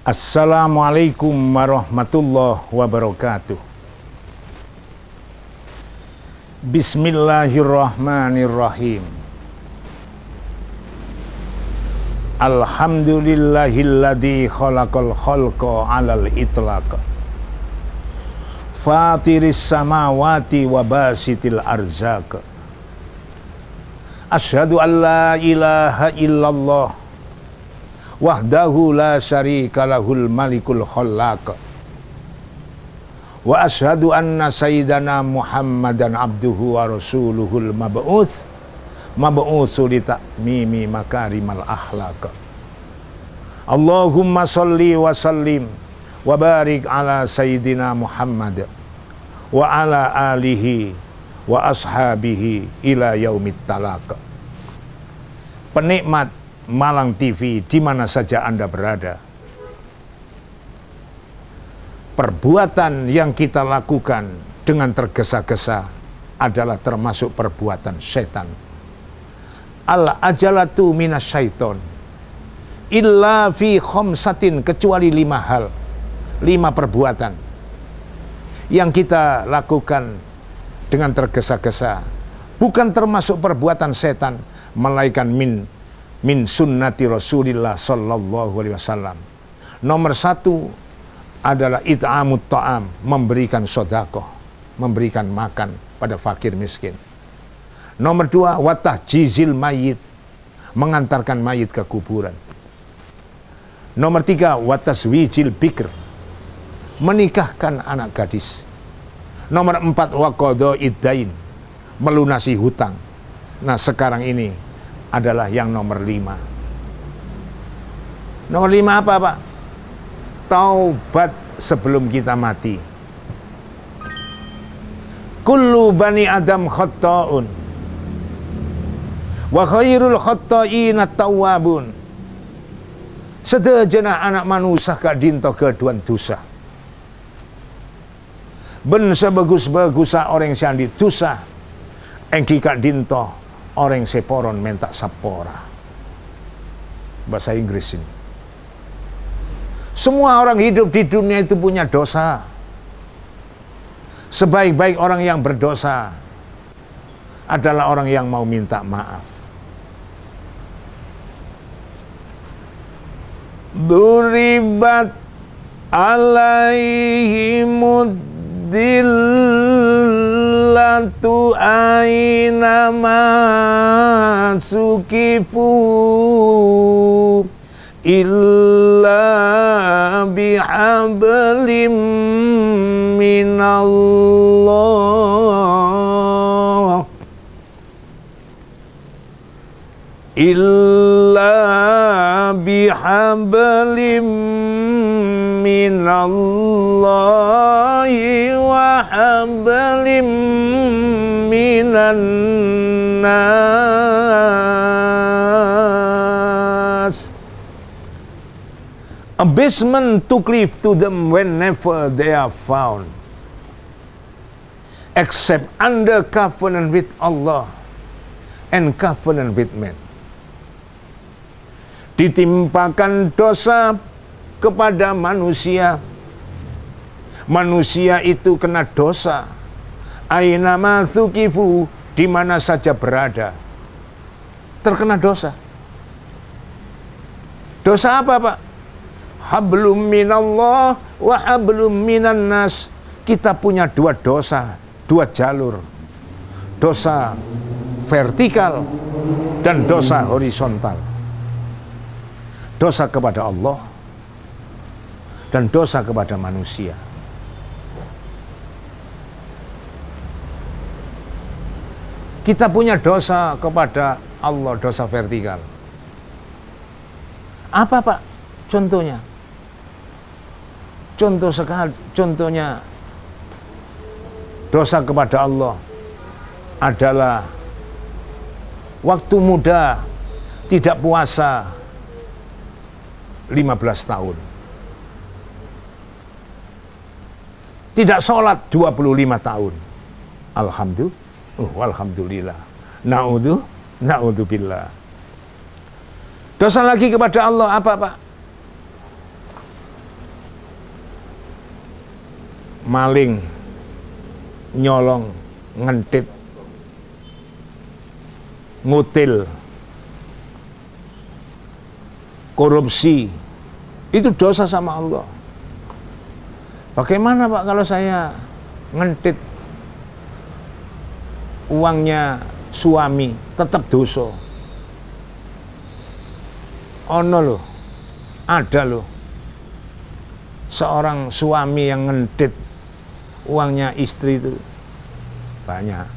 Assalamualaikum warahmatullahi wabarakatuh. Bismillahirrahmanirrahim. Alhamdulillahilladzi khalaqal khalqa 'alal itlaq. Fatiris samawati wa basitil arzaq. Asyhadu an la ilaha illallah wahdahu la syarika lahul malikul khallaq. Wa asyhadu anna sayyidana Muhammadan abduhu wa rasuluhul mab'utsu li ta'mimi makarimal akhlaq. Allahumma sholli wa sallim wa barik ala sayyidina Muhammad wa ala alihi wa ashabihi ila yaumit talaq. Penikmat Malang TV di mana saja Anda berada, perbuatan yang kita lakukan dengan tergesa-gesa adalah termasuk perbuatan setan. Al-ajalatu minasyaiton illa fi khamsatin, kecuali 5 hal, 5 perbuatan yang kita lakukan dengan tergesa-gesa bukan termasuk perbuatan setan, melainkan min sunnati Rasulillah sallallahu alaihi wasallam. Nomor 1 adalah it'amut ta'am, memberikan sedekah, memberikan makan pada fakir miskin. Nomor 2, watahjizil mayit, mengantarkan mayit ke kuburan. Nomor 3, wataswijil bikr, menikahkan anak gadis. Nomor 4, waqadha iddain, melunasi hutang. Nah, sekarang ini adalah yang nomor 5. Nomor 5 apa, Pak? Taubat sebelum kita mati. Kullu bani Adam khatta'un wa khairul khatta'ina tawwabun. Sedejana anak manusia gak dinto keduan dosa. Ben sebagus-bagusa orang yang di dosa, engki gak dinto orang seporon mentak sapora. Bahasa Inggris ini. Semua orang hidup di dunia itu punya dosa. Sebaik-baik orang yang berdosa adalah orang yang mau minta maaf. Duribat alaihimud dillatu aina ma sukifu illa bihablim minallah illa bihablim minallahi wa hablim minan nas. Abasement to cleave to them whenever they are found, except under covenant with Allah and covenant with men. Ditimpakan dosa kepada manusia. Manusia itu kena dosa. Aina ma thuqifu, di mana saja berada, terkena dosa. Dosa apa, Pak? Hablum minallah wa hablum minan nas. Kita punya 2 dosa, 2 jalur. Dosa vertikal dan dosa horizontal. Dosa kepada Allah dan dosa kepada manusia. Kita punya dosa kepada Allah, dosa vertikal. Apa, Pak, contohnya? Contohnya dosa kepada Allah adalah waktu muda tidak puasa 15 tahun. Tidak sholat 25 tahun. Alhamdulillah. Na'udzubillah. Dosa lagi kepada Allah apa, Pak? maling, nyolong, ngentit, ngutil, korupsi, itu dosa sama Allah. Bagaimana Pak kalau saya ngentit uangnya suami, tetap dosa? Ono loh, ada loh seorang suami yang ngentit uangnya istri itu banyak.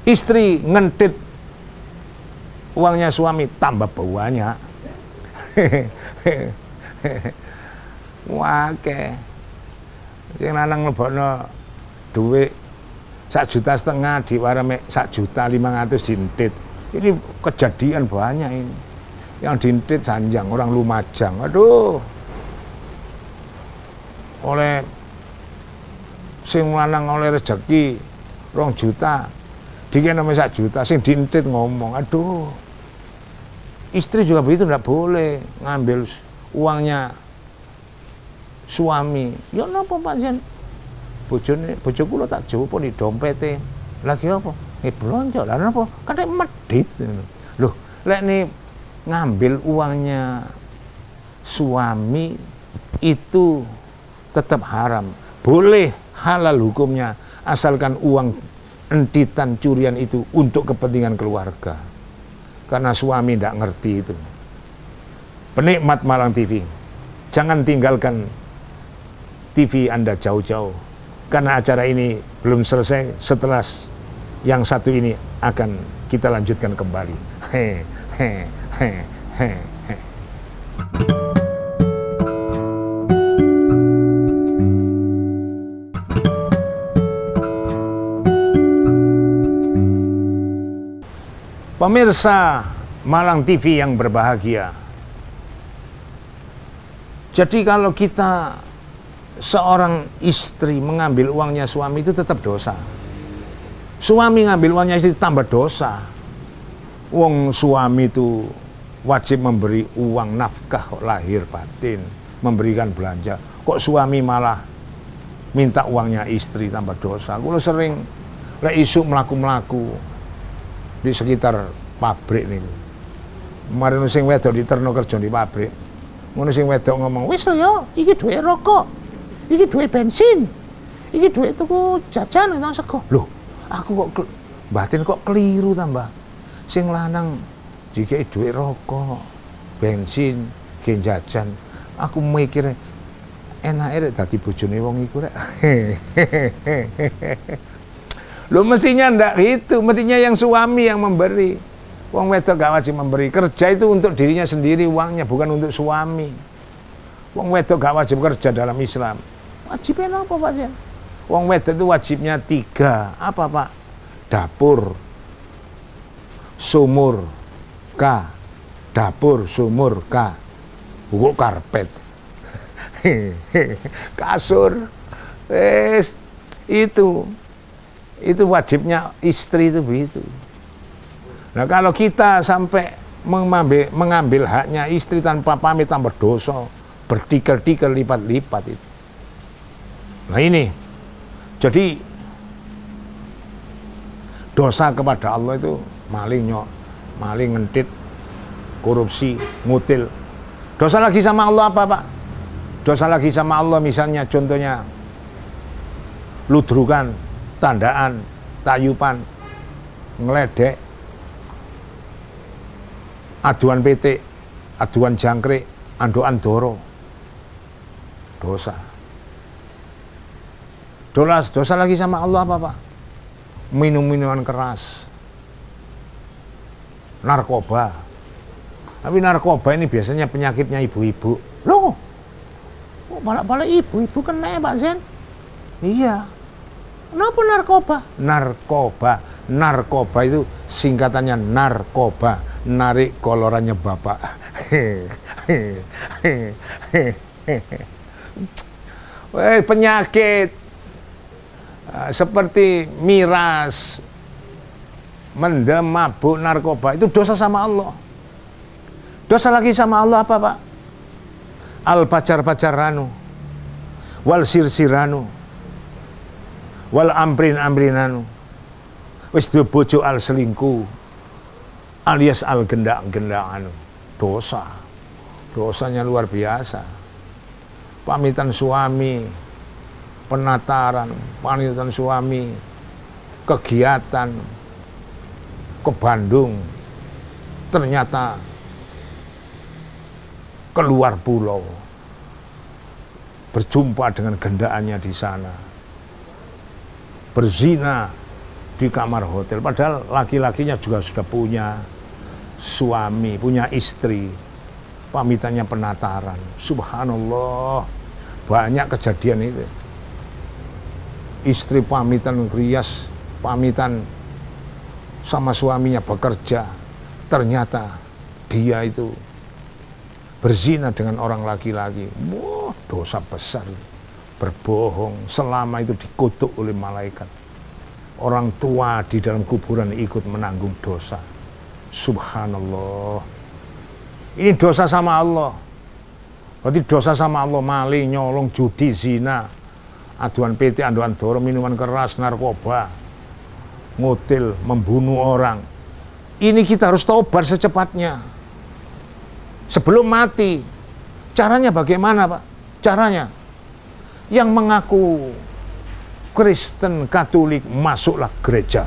Istri ngentit uangnya suami tambah banyak. Wake sing lanang mlebokno dhuwit 1,5 juta diwarame 1,500.000 dintit. Ini kejadian banyak ini. Yang dintit Sanjang, orang Lumajang. Aduh. Oleh sing lanang oleh rezeki 2 juta, dikene 1 juta, sing dintit ngomong, aduh. Istri juga begitu, tidak boleh ngambil uangnya suami. Ya napa Pak Jen? Bojo kula tak jopo di dompete. Lagi apa? Blonjo. Lah napa? Kan medit. Loh, lek nih ngambil uangnya suami itu tetap haram. Boleh halal hukumnya asalkan uang entitan curian itu untuk kepentingan keluarga. Karena suami tidak ngerti itu. Penikmat Malang TV, jangan tinggalkan TV Anda jauh-jauh. Karena acara ini belum selesai, setelah yang satu ini akan kita lanjutkan kembali. Pemirsa Malang TV yang berbahagia. Jadi kalau kita seorang istri mengambil uangnya suami itu tetap dosa. Suami ngambil uangnya istri tambah dosa. Wong suami itu wajib memberi uang nafkah kok lahir batin, memberikan belanja. Kok suami malah minta uangnya istri, tambah dosa. Kulo sering lek isuk mlaku-mlaku di sekitar pabrik nih. Kemarin sing wedok diterno kerja di pabrik. Ngono sing wedok ngomong, "Wis ya, iki duit rokok. Iki duit bensin. Iki duit tuku jajan nang sego." Loh, aku kok batin kok keliru tambah. Sing lanang dikei duit rokok, bensin, gen jajan. Aku mikir enake rek dadi bojone wong iku rek. Loh mestinya ndak gitu, mestinya yang suami yang memberi. Wong wedok gak wajib memberi. Kerja itu untuk dirinya sendiri uangnya, bukan untuk suami. Wong wedok gak wajib kerja dalam Islam. Wajibnya apa Pak Jen? Wong wedok itu wajibnya 3. Apa Pak? Dapur, sumur, dapur, sumur, buku karpet, kasur, itu wajibnya istri itu begitu. Nah kalau kita sampai mengambil haknya istri tanpa pamit tambah dosa, bertikel-tikel lipat-lipat itu. Nah ini, jadi dosa kepada Allah itu maling ngentit, korupsi, ngutil. Dosa lagi sama Allah apa Pak? Dosa lagi sama Allah misalnya contohnya ludrukan, tandaan, tayupan, ngeledek, aduan PT, aduan jangkrik, andoan doro. Dosa. Dosa lagi sama Allah apa Pak? Minum-minuman keras, narkoba. Tapi narkoba ini biasanya penyakitnya ibu-ibu. Loh, balik-balik ibu-ibu kena Pak Zen? Iya. Kenapa narkoba? Narkoba itu singkatannya narkoba, narik kolorannya bapak. Penyakit seperti miras, mendem, mabuk, narkoba itu dosa sama Allah. Dosa lagi sama Allah apa Pak? al pacar-pacaranu, wal sir-siranu, wal amrin-amrinanu, wis duwe bojo al selingkuh, alias al gendak-gendakanu. Dosanya luar biasa. Pamitan suami, penataran, pamitan suami, kegiatan ke Bandung, ternyata keluar pulau, berjumpa dengan gendaannya di sana, berzina di kamar hotel, padahal laki-lakinya juga sudah punya suami, punya istri, pamitannya penataran. Subhanallah, banyak kejadian itu. Istri pamitan rias, pamitan sama suaminya bekerja, ternyata dia itu berzina dengan orang laki-laki. Wah, dosa besar. Berbohong, selama itu dikutuk oleh malaikat. Orang tua di dalam kuburan ikut menanggung dosa. Subhanallah. Ini dosa sama Allah. Berarti dosa sama Allah, maling, nyolong, judi, zina, aduan PT, aduan doro, minuman keras, narkoba, ngutil, membunuh orang. Ini kita harus taubat secepatnya. Sebelum mati. Caranya bagaimana, Pak? Caranya, yang mengaku Kristen, Katolik, masuklah gereja.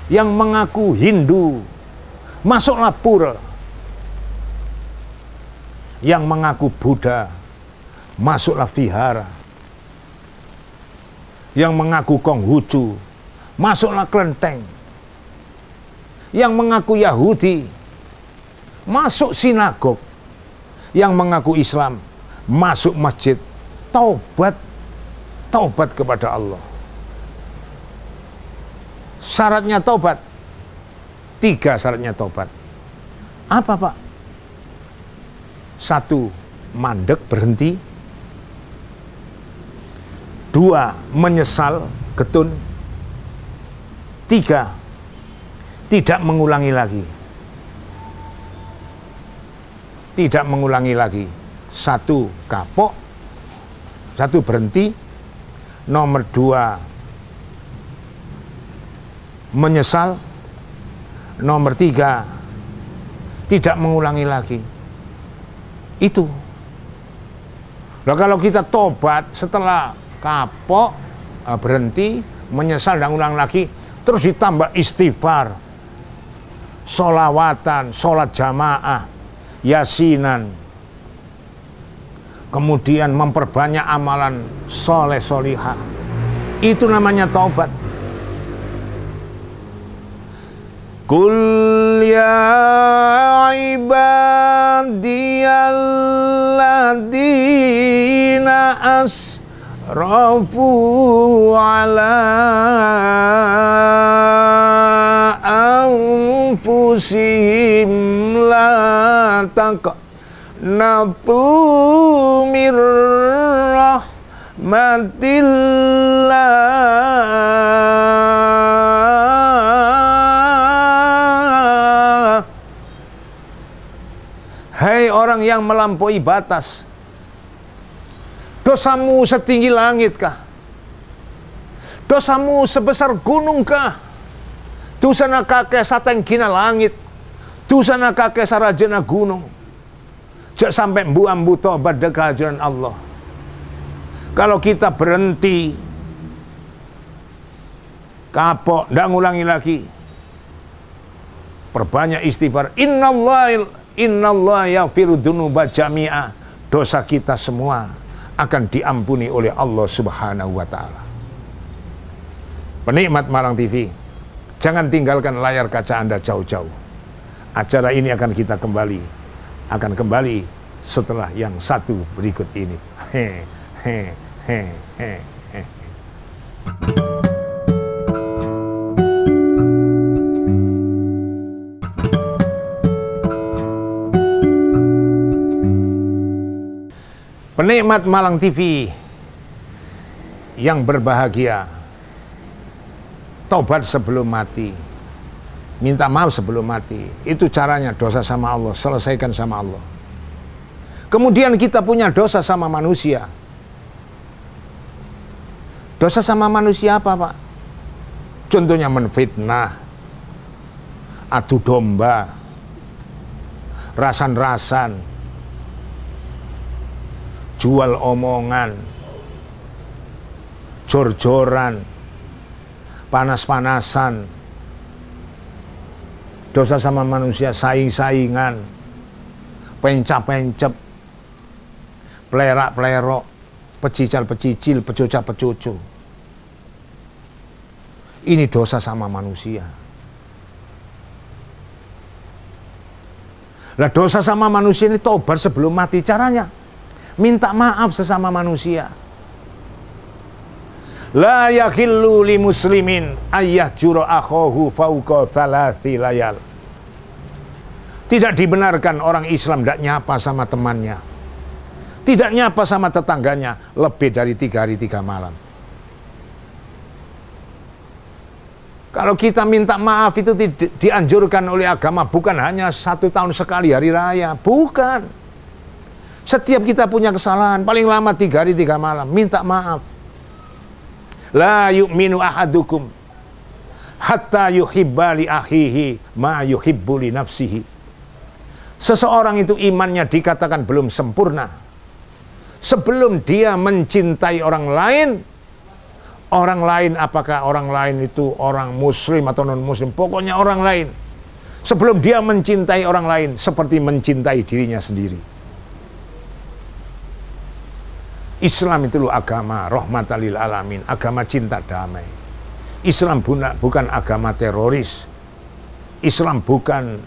Yang mengaku Hindu, masuklah pura. Yang mengaku Buddha, masuklah vihara. Yang mengaku Konghucu, masuklah kelenteng. Yang mengaku Yahudi, masuk sinagog. Yang mengaku Islam, masuk masjid. Taubat kepada Allah. Syaratnya taubat, 3 syaratnya taubat. Apa, Pak? 1, mandek, berhenti. 2, menyesal, getun. 3, tidak mengulangi lagi. Tidak mengulangi lagi. 1, kapok. 1, berhenti. Nomor 2, menyesal. Nomor 3, tidak mengulangi lagi. Itu. Nah, kalau kita tobat setelah kapok, berhenti, menyesal dan ulang lagi, terus ditambah istighfar, sholawatan, sholat jamaah, yasinan, kemudian memperbanyak amalan soleh solihah, itu namanya taubat. Qul ya ibadiyalladzina asrafu ala anfusihim la taqnatu mir rahmatillah. Hai orang yang melampaui batas, dosamu setinggi langitkah? Dosamu sebesar gunungkah? Dosana kakek satenggina langit, dosana kakek sarajana gunung. Jak sampai mbu-ambu tobat dek kehadiran Allah. Kalau kita berhenti, kapok, ndak ngulangi lagi, perbanyak istighfar. Innallaha yaghfiru dzunuba jami'a. Dosa kita semua akan diampuni oleh Allah Subhanahu wa taala. Penikmat Malang TV, jangan tinggalkan layar kaca Anda jauh-jauh. Acara ini akan kembali setelah yang satu berikut ini. Penikmat Malang TV yang berbahagia, taubat sebelum mati, minta maaf sebelum mati. Itu caranya, dosa sama Allah, selesaikan sama Allah. Kemudian kita punya dosa sama manusia. Dosa sama manusia apa, Pak? Contohnya menfitnah, adu domba, rasan-rasan, jual omongan, jor-joran, panas-panasan. Dosa sama manusia, saing-saingan, pencap-pencep, pelerak-pelerok, pecical-pecicil, pecuca-pecucu. Ini dosa sama manusia. Lah dosa sama manusia ini tobat sebelum mati. Caranya minta maaf sesama manusia. La yakhillu li muslimin ayyahjura akhahu fauqa thalathi layal. Tidak dibenarkan orang Islam tidak nyapa sama temannya, tidak nyapa sama tetangganya lebih dari 3 hari 3 malam. Kalau kita minta maaf itu dianjurkan oleh agama, bukan hanya 1 tahun sekali hari raya, bukan. Setiap kita punya kesalahan, paling lama 3 hari 3 malam, minta maaf. La yu'minu ahadukum hatta yuhibba li akhihi ma yuhibbu li nafsihi. Seseorang itu imannya dikatakan belum sempurna sebelum dia mencintai orang lain. Orang lain, apakah orang lain itu orang muslim atau non muslim, pokoknya orang lain, sebelum dia mencintai orang lain seperti mencintai dirinya sendiri. Islam itu loh agama rahmatan lil alamin, agama cinta damai. Islam bukan agama teroris. Islam bukan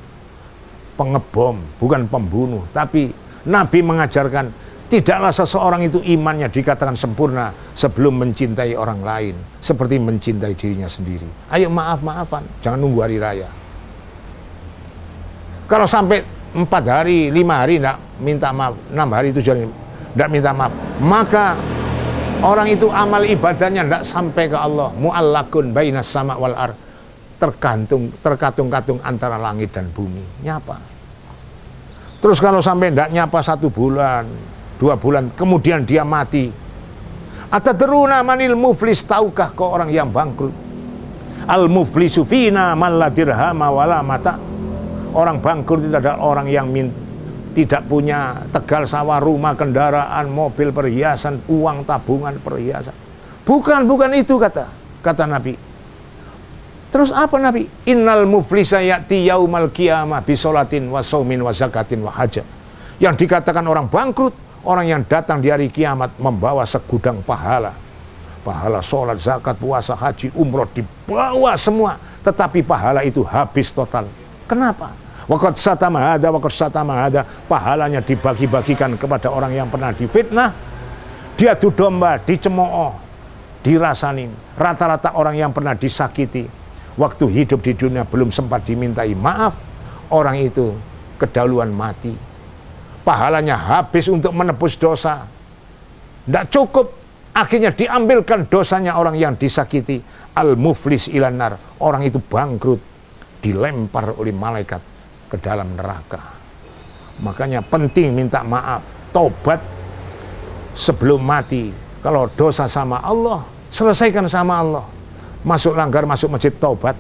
pengebom, bukan pembunuh, tapi Nabi mengajarkan tidaklah seseorang itu imannya dikatakan sempurna sebelum mencintai orang lain seperti mencintai dirinya sendiri. Ayo maaf-maafan, jangan nunggu hari raya. Kalau sampai 4 hari, 5 hari tidak minta maaf, 6 hari 7 hari tidak minta maaf, maka orang itu amal ibadahnya tidak sampai ke Allah. Mu'allakun bainas sama wal ar, terkatung-katung antara langit dan bumi. Nyapa. Terus kalau sampai tidak nyapa 1 bulan, 2 bulan, kemudian dia mati. Atadruna manil muflis, tahukah kau orang yang bangkrut? Al muflisu fina man la dirhama wala mata. Orang bangkrut itu adalah orang yang tidak punya tegal sawah, rumah, kendaraan, mobil, perhiasan, uang tabungan, perhiasan. Bukan itu kata Nabi. Terus apa Nabi? Innal muflisa ya'ti yaumal qiyamah bisolatin wa saumin wa zakatin wa hajah. Yang dikatakan orang bangkrut, orang yang datang di hari kiamat membawa segudang pahala. Pahala sholat, zakat, puasa, haji, umroh dibawa semua. Tetapi pahala itu habis total. Kenapa? Waqad satama hada, pahalanya dibagi-bagikan kepada orang yang pernah difitnah, diadu domba, dicemooh, dirasanin. Rata-rata orang yang pernah disakiti, waktu hidup di dunia belum sempat dimintai maaf, orang itu kedahuluan mati. Pahalanya habis untuk menebus dosa. Tidak cukup, akhirnya diambilkan dosanya orang yang disakiti. Al-muflis ilanar, orang itu bangkrut, dilempar oleh malaikat ke dalam neraka. Makanya penting minta maaf, tobat sebelum mati. Kalau dosa sama Allah, selesaikan sama Allah. Masuk langgar, masuk masjid, tobat.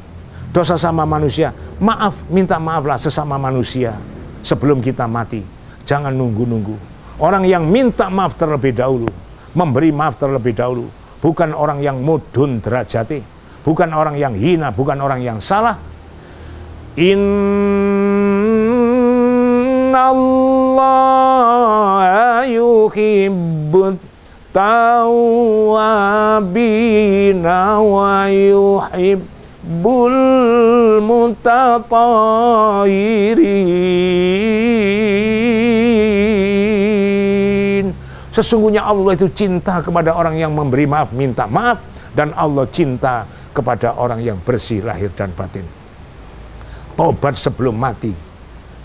Dosa sama manusia, maaf, minta maaflah sesama manusia sebelum kita mati. Jangan nunggu-nunggu. Orang yang minta maaf terlebih dahulu, memberi maaf terlebih dahulu, bukan orang yang mudun derajati, bukan orang yang hina, bukan orang yang salah. Innallaha yuhibbut tawwabina wa yuhibbul mutatahhirin. Sesungguhnya Allah itu cinta kepada orang yang memberi maaf, minta maaf, dan Allah cinta kepada orang yang bersih lahir dan batin. Tobat sebelum mati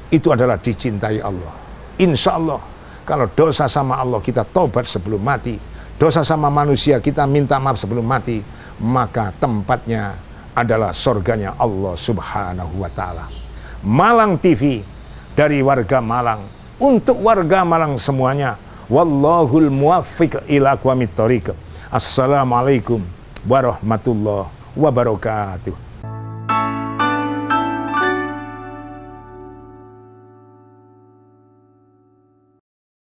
itu adalah dicintai Allah. Insya Allah kalau dosa sama Allah kita tobat sebelum mati, dosa sama manusia kita minta maaf sebelum mati, maka tempatnya adalah surganya Allah Subhanahu wa Ta'ala. Malang TV dari warga Malang untuk warga Malang semuanya. Wallahul muwaffiq ila aqwamit thoriq. Assalamualaikum warahmatullahi wabarakatuh.